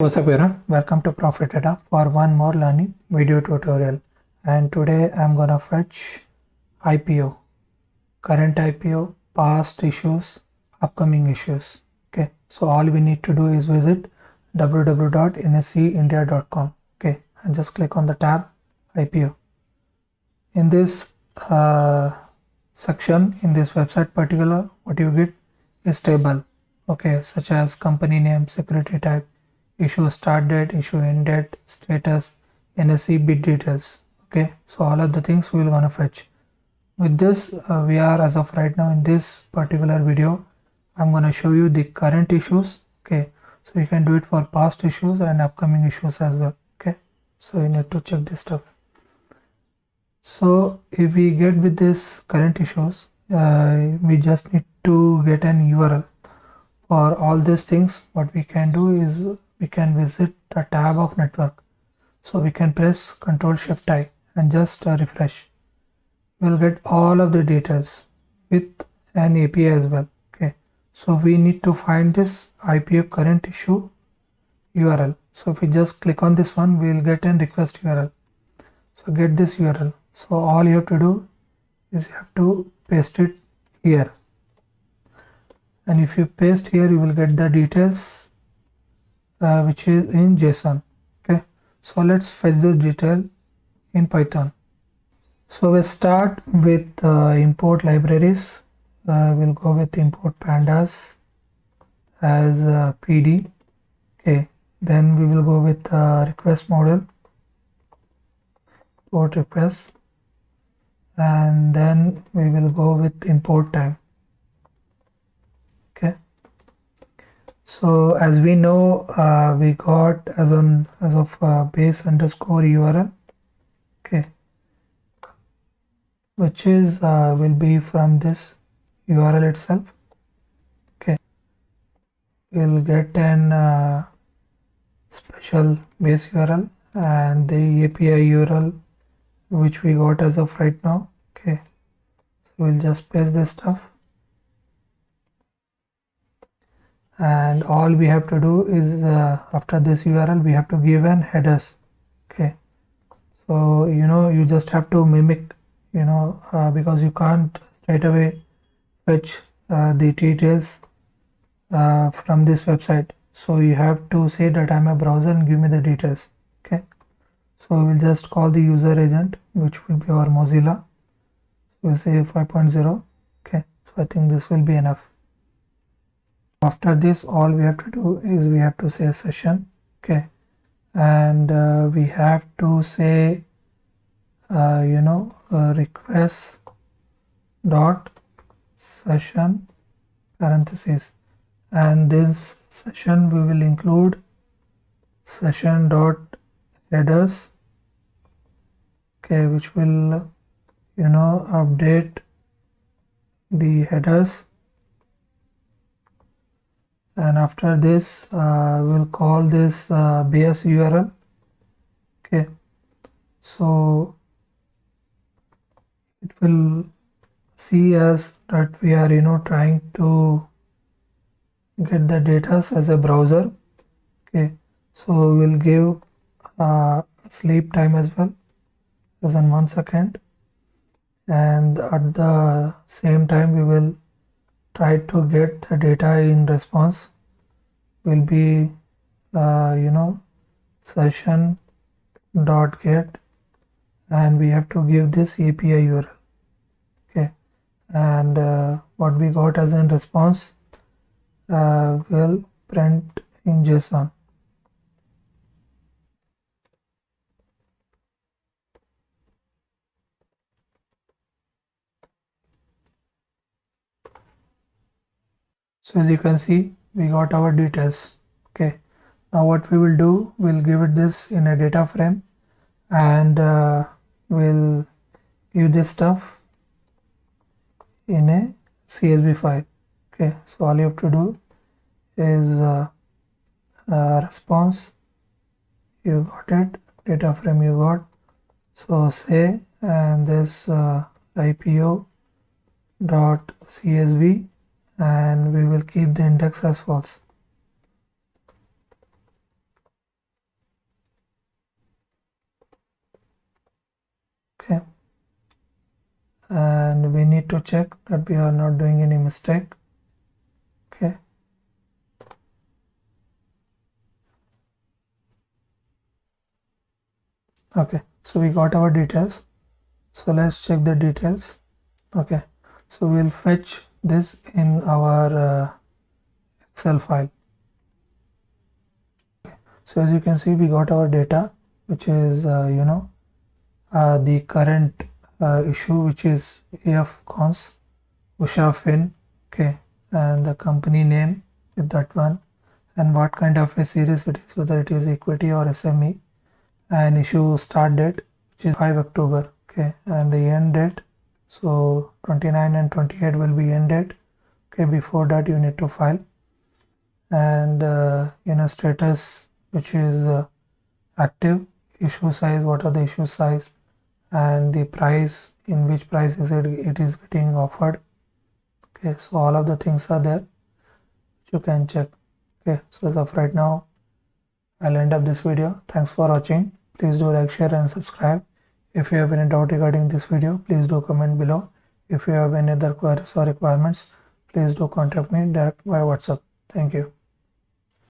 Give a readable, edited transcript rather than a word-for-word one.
What's up everyone, welcome to Profit Data for one more learning video tutorial, and today I'm gonna fetch IPO, current IPO, past issues, upcoming issues. Okay, so all we need to do is visit www.nseindia.com. okay, and just click on the tab IPO. In this section, in this website particular, what you get is table, okay, such as company name, security type, issue start date, issue end date, status, NSE bid details. Okay, so all of the things we will gonna fetch. With this we are, as of right now, in this particular video I'm gonna show you the current issues. Okay, so you can do it for past issues and upcoming issues as well. Okay, so you need to check this stuff. So if we get with this current issues, we just need to get an URL. For all these things, what we can do is we can visit the tab of network. So we can press Ctrl+Shift+I and just refresh. We'll get all of the details with an API as well. Okay, so we need to find this IPO current issue URL. So if we just click on this one, we'll get an request URL. So get this URL. So all you have to do is you have to paste it here. And if you paste here, you will get the details which is in JSON. Okay, so let's fetch the detail in Python. So we'll start with import libraries. We'll go with import pandas as PD. Okay, then we will go with request model, import request, and then we will go with import time. Okay, so as we know, we got as of base underscore URL, okay, which is will be from this URL itself. Okay, we'll get an special base URL and the API URL which we got as of right now. Okay, so we'll just paste this stuff, and all we have to do is after this URL we have to give an headers. Okay, so you just have to mimic, because you can't straight away fetch the details from this website. So you have to say that I'm a browser and give me the details. Okay, so we'll just call the user agent, which will be our Mozilla. We'll say 5.0. okay, so I think this will be enough. After this, all we have to do is we have to say session. Okay, and we have to say request dot session parentheses, and this session we will include session dot headers, okay, which will update the headers. And after this we'll call this base URL. Okay, so it will see as that we are trying to get the data as a browser. Okay, so we'll give sleep time as well as in 1 second, and at the same time we will try to get the data in response. Will be session dot get, and we have to give this API URL. Okay, and what we got as in response will print in JSON. So as you can see, we got our details. Okay, now what we will do, we'll give it this in a data frame, and we'll give this stuff in a CSV file. Okay, so all you have to do is response, you got it, data frame you got, so say, and this IPO dot CSV, and we will keep the index as false. to check that we are not doing any mistake. Okay. Okay, so we got our details. So let's check the details. Okay, so we'll fetch this in our Excel file. Okay. So as you can see, we got our data, which is the current issue, which is AF cons Usha Fin. Okay, and the company name with that one, and what kind of a series it is, whether it is equity or SME, and issue start date, which is 5 October. Okay, and the end date, so 29 and 28 will be end date. Okay, before that you need to file, and status, which is active, issue size, what are the issue size, and the price, in which price is it is getting offered. Okay, so all of the things are there which you can check. Okay, so as of right now I'll end up this video. Thanks for watching. Please do like, share and subscribe. If you have any doubt regarding this video, please do comment below. If you have any other queries or requirements, please do contact me direct via WhatsApp. Thank you.